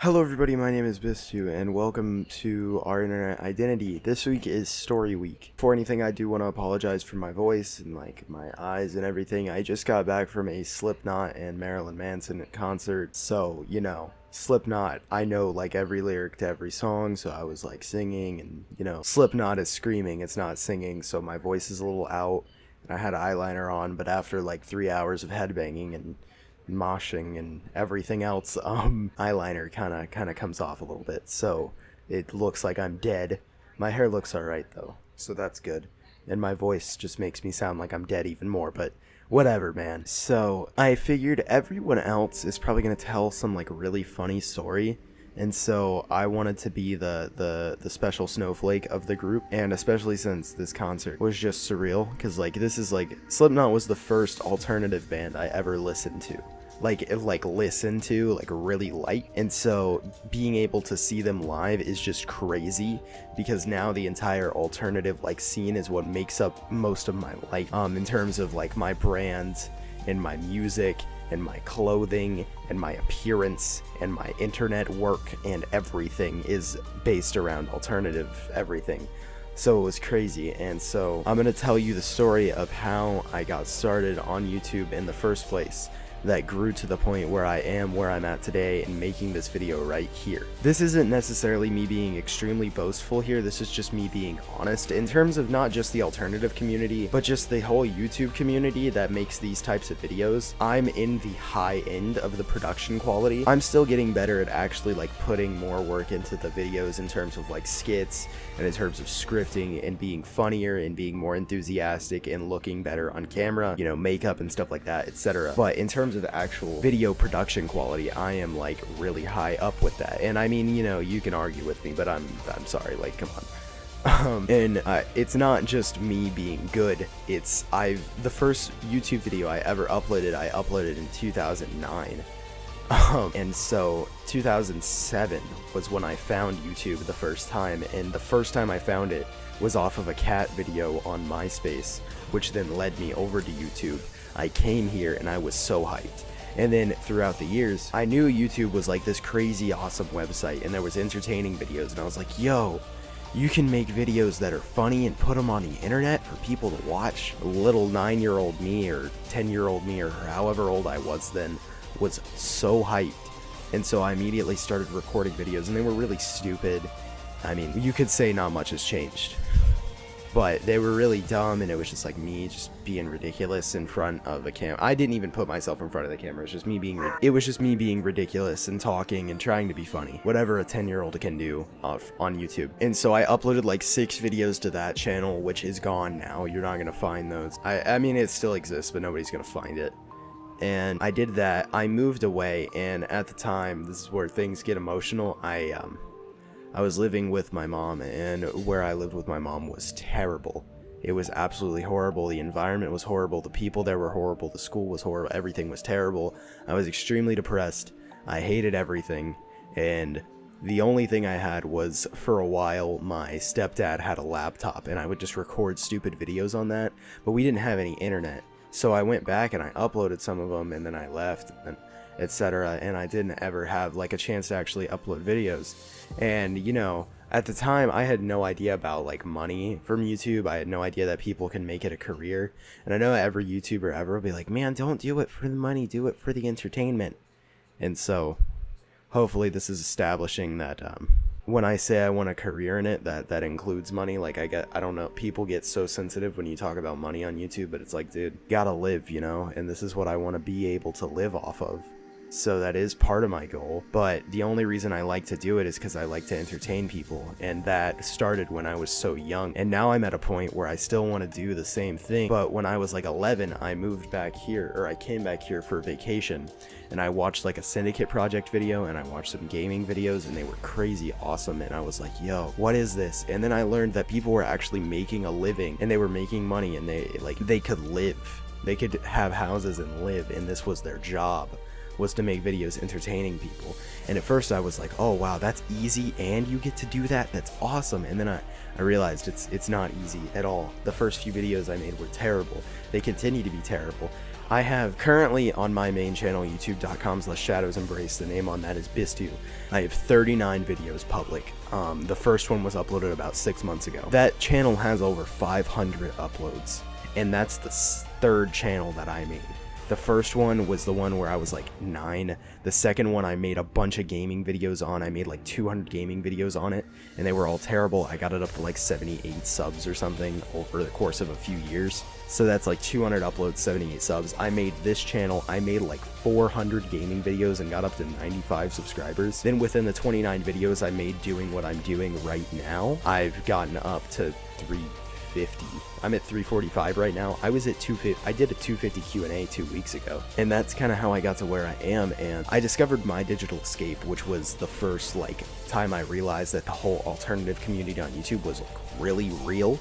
Hello everybody, my name is Bistu, and welcome to our internet identity. This week is story week. Before anything, I do want to apologize for my voice and my eyes and everything. I just got back from a Slipknot and Marilyn Manson concert, so Slipknot, I know like every lyric to every song, so I was like singing, and Slipknot is screaming, it's not singing, so my voice is a little out, and I had eyeliner on, but after like 3 hours of headbanging and moshing and everything else, eyeliner kind of comes off a little bit, so it looks like I'm dead. My hair looks alright though, so that's good, and my voice just makes me sound like I'm dead even more, but whatever, man. So I figured everyone else is probably gonna tell some like really funny story, and so I wanted to be the special snowflake of the group, and especially since this concert was just surreal, because like this is like Slipknot was the first alternative band I ever listened to. Like really light, and so being able to see them live is just crazy, because now the entire alternative like scene is what makes up most of my life, in terms of like my brand and my music and my clothing and my appearance and my internet work, and everything is based around alternative everything. So it was crazy, and so I'm gonna tell you the story of how I got started on YouTube in the first place, that grew to the point where I am where I'm at today and making this video right here. This isn't necessarily me being extremely boastful here, this is just me being honest in terms of not just the alternative community, but just the whole YouTube community that makes these types of videos. I'm in the high end of the production quality. I'm still getting better at actually like putting more work into the videos in terms of like skits and in terms of scripting and being funnier and being more enthusiastic and looking better on camera, makeup and stuff like that, etc. But in terms of the actual video production quality, I am like really high up with that. And I mean, you can argue with me, but I'm sorry, like, come on. It's not just me being good, it's the first YouTube video I ever uploaded in 2009. And so 2007 was when I found YouTube the first time, and the first time I found it was off of a cat video on MySpace, which then led me over to YouTube. I came here and I was so hyped. And then throughout the years, I knew YouTube was like this crazy awesome website, and there was entertaining videos, and I was like, yo, you can make videos that are funny and put them on the internet for people to watch. Little 9-year-old me or 10-year-old me or however old I was then was so hyped. And so I immediately started recording videos, and they were really stupid. I mean, you could say not much has changed, but they were really dumb, and it was just like me just being ridiculous in front of a camera. I didn't even put myself in front of the camera. It was just me being ridiculous and talking and trying to be funny, whatever a 10-year-old can do on YouTube. And so I uploaded like 6 videos to that channel, which is gone now. You're not gonna find those. I mean, it still exists, but nobody's gonna find it. And I did that. I moved away, and at the time, this is where things get emotional, I was living with my mom, and where I lived with my mom was terrible. It was absolutely horrible. The environment was horrible. The people there were horrible. The school was horrible. Everything was terrible. I was extremely depressed. I hated everything. And the only thing I had was, for a while, my stepdad had a laptop, and I would just record stupid videos on that. But we didn't have any internet. So I went back and I uploaded some of them, and then I left, and etc. And I didn't ever have like a chance to actually upload videos. And at the time I had no idea about like money from YouTube. I had no idea that people can make it a career. And I know every YouTuber ever will be like, man, don't do it for the money, do it for the entertainment. And so hopefully this is establishing that when I say I want a career in it, that includes money. Like I don't know, people get so sensitive when you talk about money on YouTube, but it's like, dude, gotta live, and this is what I want to be able to live off of. So that is part of my goal, but the only reason I like to do it is because I like to entertain people, and that started when I was so young. And now I'm at a point where I still want to do the same thing, but when I was like 11, I moved back here, or I came back here for vacation, and I watched like a Syndicate Project video, and I watched some gaming videos, and they were crazy awesome, and I was like, yo, what is this? And then I learned that people were actually making a living, and they were making money, and they could live. They could have houses and live, and this was their job, was to make videos entertaining people. And at first I was like, oh wow, that's easy and you get to do that, that's awesome. And then I realized it's not easy at all. The first few videos I made were terrible. They continue to be terrible. I have currently on my main channel, youtube.com/shadowsembrace, the name on that is Bistu. I have 39 videos public. The first one was uploaded about 6 months ago. That channel has over 500 uploads, and that's the third channel that I made. The first one was the one where I was like 9. The second one I made a bunch of gaming videos on. I made like 200 gaming videos on it, and they were all terrible. I got it up to like 78 subs or something over the course of a few years. So that's like 200 uploads, 78 subs. I made this channel, I made like 400 gaming videos and got up to 95 subscribers. Then within the 29 videos I made doing what I'm doing right now, I've gotten up to 350. I'm at 345 right now. I was at 250. I did a 250 Q&A 2 weeks ago, and that's kind of how I got to where I am. And I discovered My Digital Escape, which was the first like time I realized that the whole alternative community on YouTube was like really real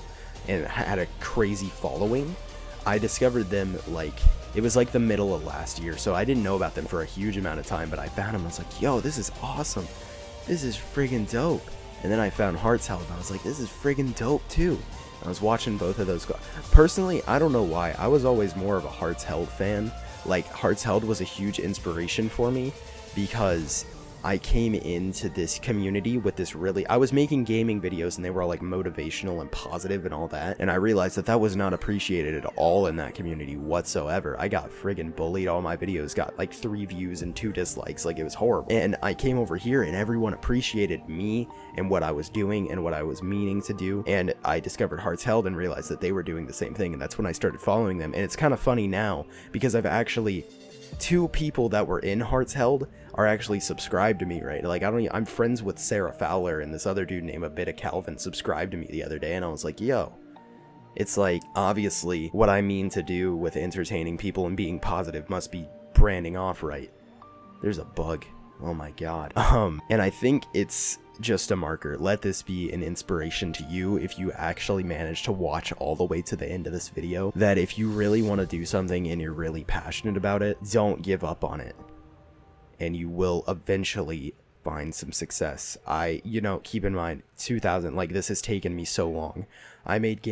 and had a crazy following. I discovered them like, it was like the middle of last year, so I didn't know about them for a huge amount of time, but I found them. I was like, yo, this is awesome. This is friggin' dope. And then I found Hearts Held, and I was like, this is friggin' dope too. I was watching both of those go. Personally, I don't know why. I was always more of a Hearts Held fan. Like, Hearts Held was a huge inspiration for me because I came into this community with this really, I was making gaming videos and they were all like motivational and positive and all that, and I realized that that was not appreciated at all in that community whatsoever. I got friggin' bullied. All my videos got like 3 views and 2 dislikes. Like, it was horrible. And I came over here and everyone appreciated me and what I was doing and what I was meaning to do, and I discovered Hearts Held and realized that they were doing the same thing, and that's when I started following them. And it's kind of funny now because I've actually, 2 people that were in Hearts Held are actually subscribed to me, right? Like, I'm friends with Sarah Fowler, and this other dude named A Bit of Calvin subscribed to me the other day, and I was like, yo, it's like, obviously what I mean to do with entertaining people and being positive must be branding off right. There's a bug. Oh my god. And I think it's just a marker. Let this be an inspiration to you if you actually manage to watch all the way to the end of this video, that if you really want to do something and you're really passionate about it, don't give up on it, and you will eventually find some success. Keep in mind, 2000, like, this has taken me so long. I made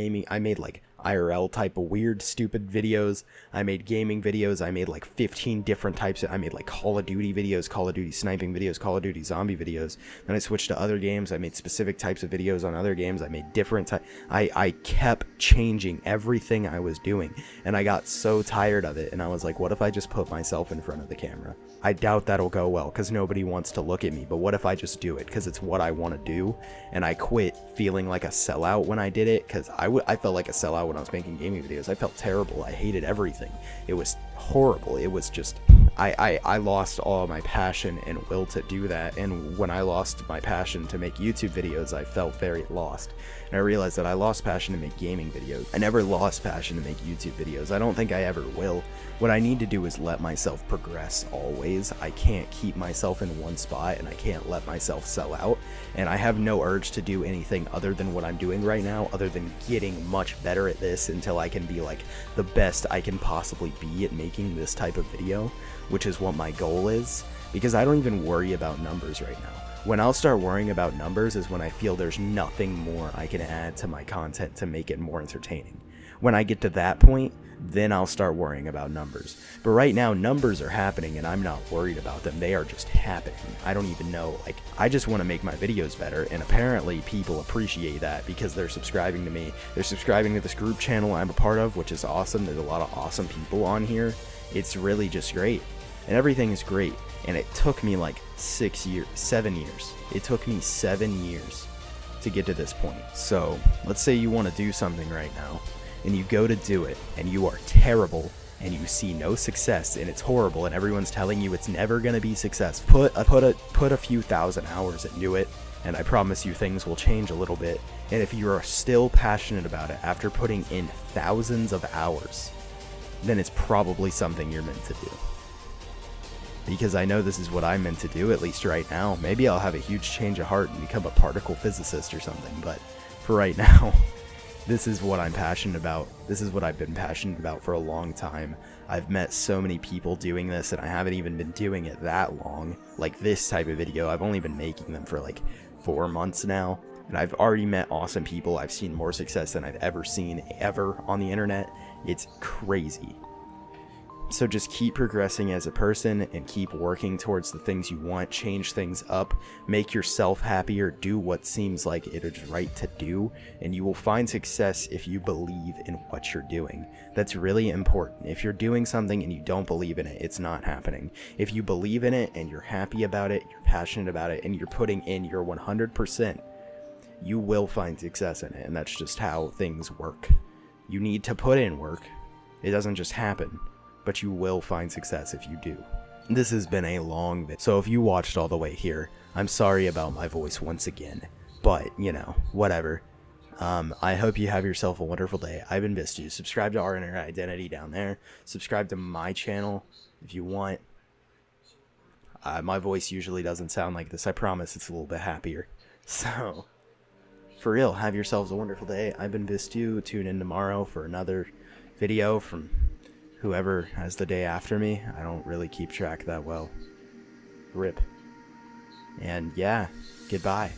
like IRL type of weird, stupid videos. I made gaming videos. I made like 15 different types I made like Call of Duty videos, Call of Duty sniping videos, Call of Duty zombie videos. Then I switched to other games. I made specific types of videos on other games. I made different types. I kept changing everything I was doing, and I got so tired of it, and I was like, what if I just put myself in front of the camera? I doubt that'll go well because nobody wants to look at me, but what if I just do it because it's what I want to do? And I quit feeling like a sellout when I did it, because I felt like a sellout when I was making gaming videos. I felt terrible. I hated everything. It was horrible. It was just, I lost all my passion and will to do that, and when I lost my passion to make YouTube videos, I felt very lost. And I realized that I lost passion to make gaming videos. I never lost passion to make YouTube videos. I don't think I ever will. What I need to do is let myself progress always. I can't keep myself in one spot, and I can't let myself sell out, and I have no urge to do anything other than what I'm doing right now, other than getting much better at this until I can be like the best I can possibly be at making this type of video, which is what my goal is, because I don't even worry about numbers right now. When I'll start worrying about numbers is when I feel there's nothing more I can add to my content to make it more entertaining. When I get to that point, then I'll start worrying about numbers. But right now, numbers are happening and I'm not worried about them. They are just happening. I don't even know, like, I just want to make my videos better, and apparently people appreciate that because they're subscribing to me. They're subscribing to this group channel I'm a part of, which is awesome. There's a lot of awesome people on here. It's really just great, and everything is great. And it took me like 7 years. It took me 7 years to get to this point. So let's say you want to do something right now, and you go to do it, and you are terrible, and you see no success, and it's horrible, and everyone's telling you it's never going to be successful. Put a few thousand hours into it, and I promise you things will change a little bit. And if you are still passionate about it after putting in thousands of hours, then it's probably something you're meant to do. Because I know this is what I'm meant to do, at least right now. Maybe I'll have a huge change of heart and become a particle physicist or something, but for right now, this is what I'm passionate about. This is what I've been passionate about for a long time. I've met so many people doing this, and I haven't even been doing it that long. Like this type of video, I've only been making them for like 4 months now, and I've already met awesome people. I've seen more success than I've ever seen ever on the internet. It's crazy. So just keep progressing as a person and keep working towards the things you want, change things up, make yourself happier, do what seems like it is right to do, and you will find success if you believe in what you're doing. That's really important. If you're doing something and you don't believe in it, it's not happening. If you believe in it and you're happy about it, you're passionate about it, and you're putting in your 100%, you will find success in it, and that's just how things work. You need to put in work. It doesn't just happen. But you will find success if you do. This has been a long video, so if you watched all the way here, I'm sorry about my voice once again, but, you know, whatever. I hope you have yourself a wonderful day. I've been Bistu. Subscribe to Our Internet Identity down there. Subscribe to my channel if you want. My voice usually doesn't sound like this. I promise it's a little bit happier. So, for real, have yourselves a wonderful day. I've been Bistu. Tune in tomorrow for another video from whoever has the day after me. I don't really keep track that well. RIP. And yeah, goodbye.